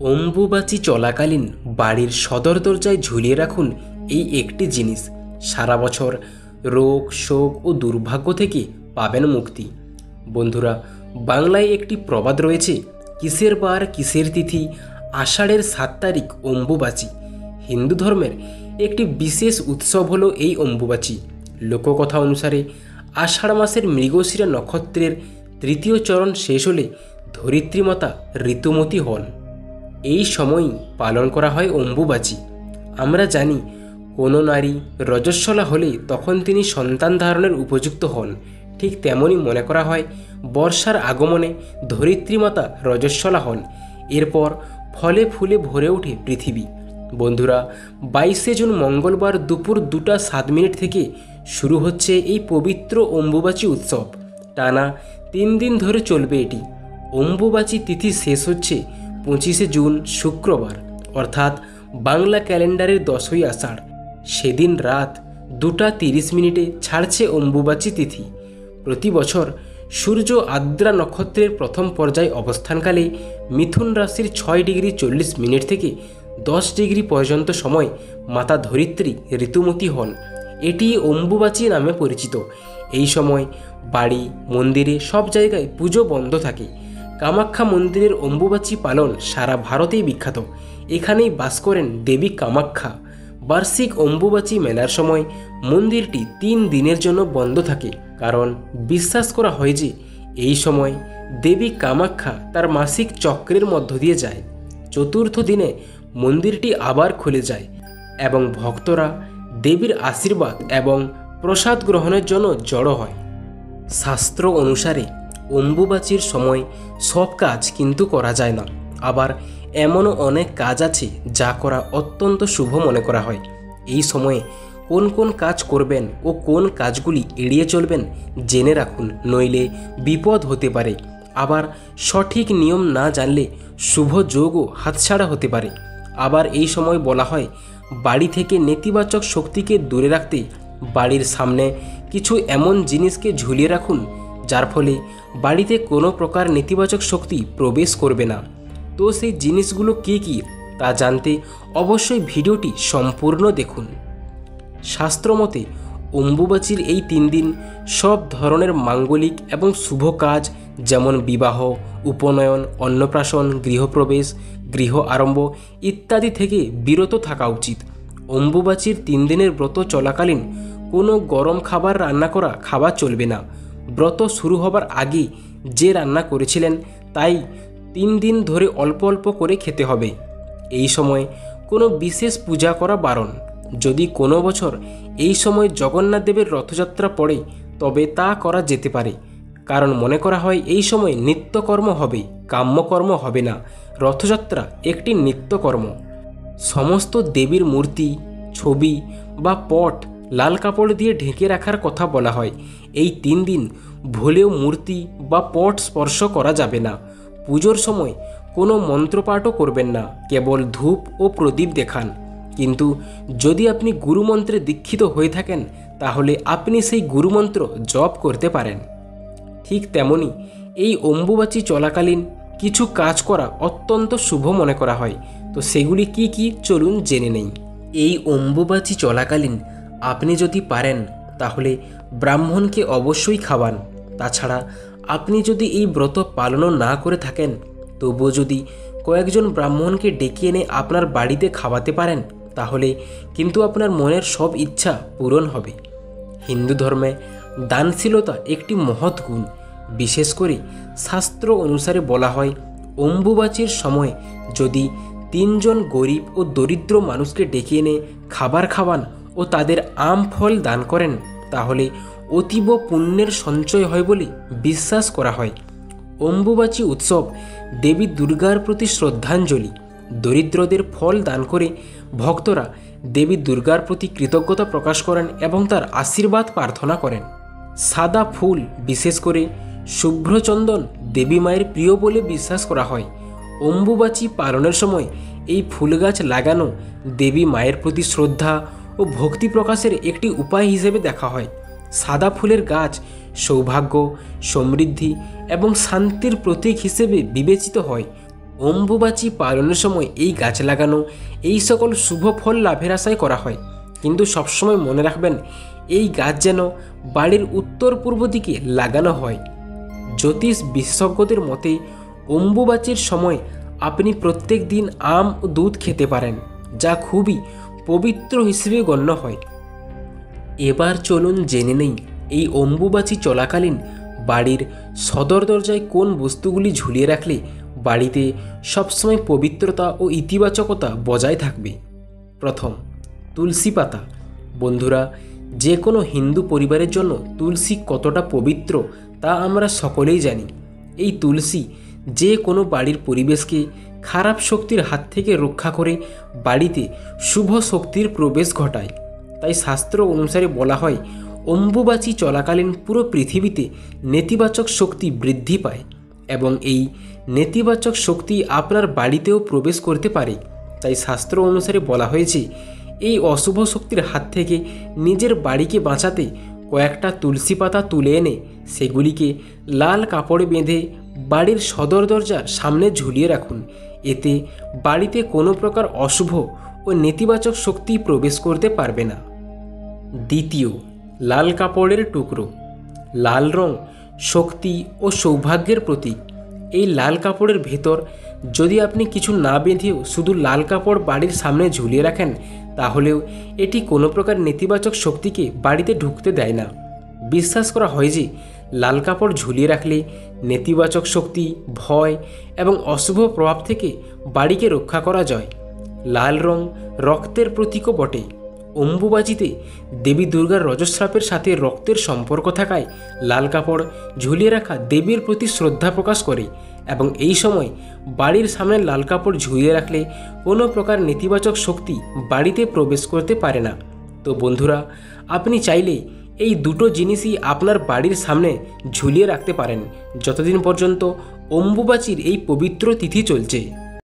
অম্বুবাচী চলাকালীন বাড়ির সদর দরজায় ঝুলিয়ে রাখুন এই একটি জিনিস। সারা বছর রোগ শোক ও দুর্ভাগ্য থেকে পাবেন মুক্তি। বন্ধুরা, বাংলায় একটি প্রবাদ রয়েছে, কিসের বার কিসের তিথি, আষাঢ়ের 7 তারিখ অম্বুবাচী। হিন্দু ধর্মের একটি বিশেষ উৎসব হলো এই অম্বুবাচী। লোককথা অনুসারে আষাঢ় মাসের মৃগশিরা নক্ষত্রের 3য় চরণ শেষ হলে ধরিত্রীমাতা ঋতুমতী হন। এই সময়ই পালন করা হয় অম্বুবাচী। আমরা জানি, কোনো নারী রজস্বলা হলে তখন তিনি সন্তান ধারণের উপযুক্ত হন। ঠিক তেমনই মনে করা হয় বর্ষার আগমনে ধরিত্রীমাতা রজস্বলা হন। এরপর ফলে ফুলে ভরে ওঠে পৃথিবী। বন্ধুরা, 22শে জুন মঙ্গলবার দুপুর 2টা 7 মিনিট থেকে শুরু হচ্ছে এই পবিত্র অম্বুবাচী উৎসব। টানা 3 দিন ধরে চলবে এটি। অম্বুবাচী তিথি শেষ হচ্ছে 25শে জুন শুক্রবার, অর্থাৎ বাংলা ক্যালেন্ডারের 10ই আষাঢ়। সেদিন রাত 2টা 30 মিনিটে ছাড়ছে অম্বুবাচী তিথি। প্রতি বছর সূর্য আদ্রা নক্ষত্রের প্রথম পর্যায়ে অবস্থানকালে মিথুন রাশির 6 ডিগ্রি 40 মিনিট থেকে 10 ডিগ্রি পর্যন্ত সময় মাতা ধরিত্রী ঋতুমতী হন। এটি অম্বুবাচী নামে পরিচিত। এই সময় বাড়ি মন্দিরে সব জায়গায় পুজো বন্ধ থাকে। কামাখ্যা মন্দিরের অম্বুবাচী পালন সারা ভারতেই বিখ্যাত। এখানেই বাস করেন দেবী কামাখ্যা। বার্ষিক অম্বুবাচী মেলার সময় মন্দিরটি 3 দিনের জন্য বন্ধ থাকে, কারণ বিশ্বাস করা হয় যে এই সময় দেবী কামাখ্যা তার মাসিক চক্রের মধ্য দিয়ে যায়। চতুর্থ দিনে মন্দিরটি আবার খুলে যায় এবং ভক্তরা দেবীর আশীর্বাদ এবং প্রসাদ গ্রহণের জন্য জড়ো হয়। শাস্ত্র অনুসারে অম্বুবাচীর সময় সব কাজ কিন্তু করা যায় না। আবার এমনও অনেক কাজ আছে যা করা অত্যন্ত শুভ মনে করা হয়। এই সময়ে কোন কোন কাজ করবেন ও কোন কাজগুলি এড়িয়ে চলবেন জেনে রাখুন, নইলে বিপদ হতে পারে। আবার সঠিক নিয়ম না জানলে শুভ যোগও হাতছাড়া হতে পারে। আবার এই সময় বলা হয়, বাড়ি থেকে নেতিবাচক শক্তিকে দূরে রাখতে বাড়ির সামনে কিছু এমন জিনিসকে ঝুলিয়ে রাখুন যার ফলে বাড়িতে কোনো প্রকার নেতিবাচক শক্তি প্রবেশ করবে না। তো সেই জিনিসগুলো কী কী তা জানতে অবশ্যই ভিডিওটি সম্পূর্ণ দেখুন। শাস্ত্রমতে অম্বুবাচীর এই 3 দিন সব ধরনের মাঙ্গলিক এবং শুভ কাজ, যেমন বিবাহ, উপনয়ন, অন্নপ্রাশন, গৃহপ্রবেশ, গৃহ আরম্ভ ইত্যাদি থেকে বিরত থাকা উচিত। অম্বুবাচীর 3 দিনের ব্রত চলাকালীন কোনো গরম খাবার রান্না করা খাওয়া চলবে না। ব্রত শুরু হবার আগে যে রান্না করেছিলেন তাই 3 দিন ধরে অল্প অল্প করে খেতে হবে। এই সময় কোনো বিশেষ পূজা করা বারণ। যদি কোনো বছর এই সময় জগন্নাথ দেবের রথযাত্রা পড়ে তবে তা করা যেতে পারে, কারণ মনে করা হয় এই সময় নিত্যকর্ম হবে, কাম্যকর্ম হবে না। রথযাত্রা একটি নিত্যকর্ম। সমস্ত দেবীর মূর্তি, ছবি বা পট লাল কাপড় দিয়ে ঢেকে রাখার কথা বলা হয়। এই 3 দিন ভুলেও মূর্তি বা পট স্পর্শ করা যাবে না। পুজোর সময় কোনো মন্ত্রপাঠও করবেন না, কেবল ধূপ ও প্রদীপ দেখান। কিন্তু যদি আপনি গুরুমন্ত্রে দীক্ষিত হয়ে থাকেন তাহলে আপনি সেই গুরুমন্ত্র জপ করতে পারেন। ঠিক তেমনি এই অম্বুবাচী চলাকালীন কিছু কাজ করা অত্যন্ত শুভ মনে করা হয়। তো সেগুলি কি কি চলুন জেনে নেই। এই অম্বুবাচী চলাকালীন আপনি যদি পারেন তাহলে ব্রাহ্মণকে অবশ্যই খাওয়ান। তাছাড়া আপনি যদি এই ব্রত পালনও না করে থাকেন তবুও যদি কয়েকজন ব্রাহ্মণকে ডেকে এনে আপনার বাড়িতে খাওয়াতে পারেন তাহলে কিন্তু আপনার মনের সব ইচ্ছা পূরণ হবে। হিন্দু ধর্মে দানশীলতা একটি মহৎ গুণ। বিশেষ করে শাস্ত্র অনুসারে বলা হয়, অম্বুবাচীর সময় যদি 3 জন গরিব ও দরিদ্র মানুষকে ডেকে এনে খাবার খাওয়ান ও তাদের আম ফল দান করেন তাহলে অতীব পুণ্যের সঞ্চয় হয় বলে বিশ্বাস করা হয়। অম্বুবাচী উৎসব দেবী দুর্গার প্রতি শ্রদ্ধাঞ্জলি। দরিদ্রদের ফল দান করে ভক্তরা দেবী দুর্গার প্রতি কৃতজ্ঞতা প্রকাশ করেন এবং তার আশীর্বাদ প্রার্থনা করেন। সাদা ফুল, বিশেষ করে শুভ্রচন্দন, দেবী মায়ের প্রিয় বলে বিশ্বাস করা হয়। অম্বুবাচী পালনের সময় এই ফুল গাছ লাগানো দেবী মায়ের প্রতি শ্রদ্ধা ও ভক্তি প্রকাশের একটি উপায় হিসেবে দেখা হয়। সাদা ফুলের গাছ সৌভাগ্য, সমৃদ্ধি এবং শান্তির প্রতীক হিসেবে বিবেচিত হয়। অম্বুবাচী পালনের সময় এই গাছ লাগানো এই সকল শুভ ফল লাভের আশায় করা হয়, কিন্তু সবসময় মনে রাখবেন এই গাছ যেন বাড়ির উত্তর পূর্ব দিকে লাগানো হয়। জ্যোতিষ বিশেষজ্ঞদের মতে অম্বুবাচীর সময় আপনি প্রত্যেক দিন আম ও দুধ খেতে পারেন, যা খুবই পবিত্র হিসেবে গণ্য হয়। এবার চলুন জেনে নেই এই অম্বুবাচী চলাকালীন বাড়ির সদর দরজায় কোন বস্তুগুলি ঝুলিয়ে রাখলে বাড়িতে সবসময় পবিত্রতা ও ইতিবাচকতা বজায় থাকবে। প্রথম, তুলসী পাতা। বন্ধুরা, যে কোনো হিন্দু পরিবারের জন্য তুলসী কতটা পবিত্র তা আমরা সকলেই জানি। এই তুলসী যে কোনো বাড়ির পরিবেশকে খারাপ শক্তির হাত থেকে রক্ষা করে বাড়িতে শুভ শক্তির প্রবেশ ঘটায়। তাই শাস্ত্র অনুসারে বলা হয় অম্বুবাচী চলাকালীন পুরো পৃথিবীতে নেতিবাচক শক্তি বৃদ্ধি পায় এবং এই নেতিবাচক শক্তি আপনার বাড়িতেও প্রবেশ করতে পারে। তাই শাস্ত্র অনুসারে বলা হয়েছে এই অশুভ শক্তির হাত থেকে নিজের বাড়িকে বাঁচাতে কয়েকটা তুলসী পাতা তুলে এনে সেগুলিকে লাল কাপড়ে বেঁধে বাড়ির সদর দরজার সামনে ঝুলিয়ে রাখুন। এতে বাড়িতে কোনো প্রকার অশুভ ও নেতিবাচক শক্তি প্রবেশ করতে পারবে না। দ্বিতীয়, লাল কাপড়ের টুকরো। লাল রং শক্তি ও সৌভাগ্যের প্রতীক। এই লাল কাপড়ের ভেতর যদি আপনি কিছু না বেঁধেও শুধু লাল কাপড় বাড়ির সামনে ঝুলিয়ে রাখেন, তাহলেও এটি কোনো প্রকার নেতিবাচক শক্তিকে বাড়িতে ঢুকতে দেয় না। বিশ্বাস করা হয় যে লাল কাপড় ঝুলিয়ে রাখলে নেতিবাচক শক্তি, ভয় এবং অশুভ প্রভাব থেকে বাড়িকে রক্ষা করা যায়। লাল রং রক্তের প্রতীকও বটে। অম্বুবাচীতে দেবী দুর্গার রজস্রাপের সাথে রক্তের সম্পর্ক থাকায় লাল কাপড় ঝুলিয়ে রাখা দেবীর প্রতি শ্রদ্ধা প্রকাশ করে এবং এই সময় বাড়ির সামনে লাল কাপড় ঝুলিয়ে রাখলে কোনো প্রকার নেতিবাচক শক্তি বাড়িতে প্রবেশ করতে পারে না। তো বন্ধুরা, আপনি চাইলে এই দুটো জিনিসই আপনার বাড়ির সামনে ঝুলিয়ে রাখতে পারেন যতদিন পর্যন্ত অম্বুবাচীর এই পবিত্র তিথি চলছে।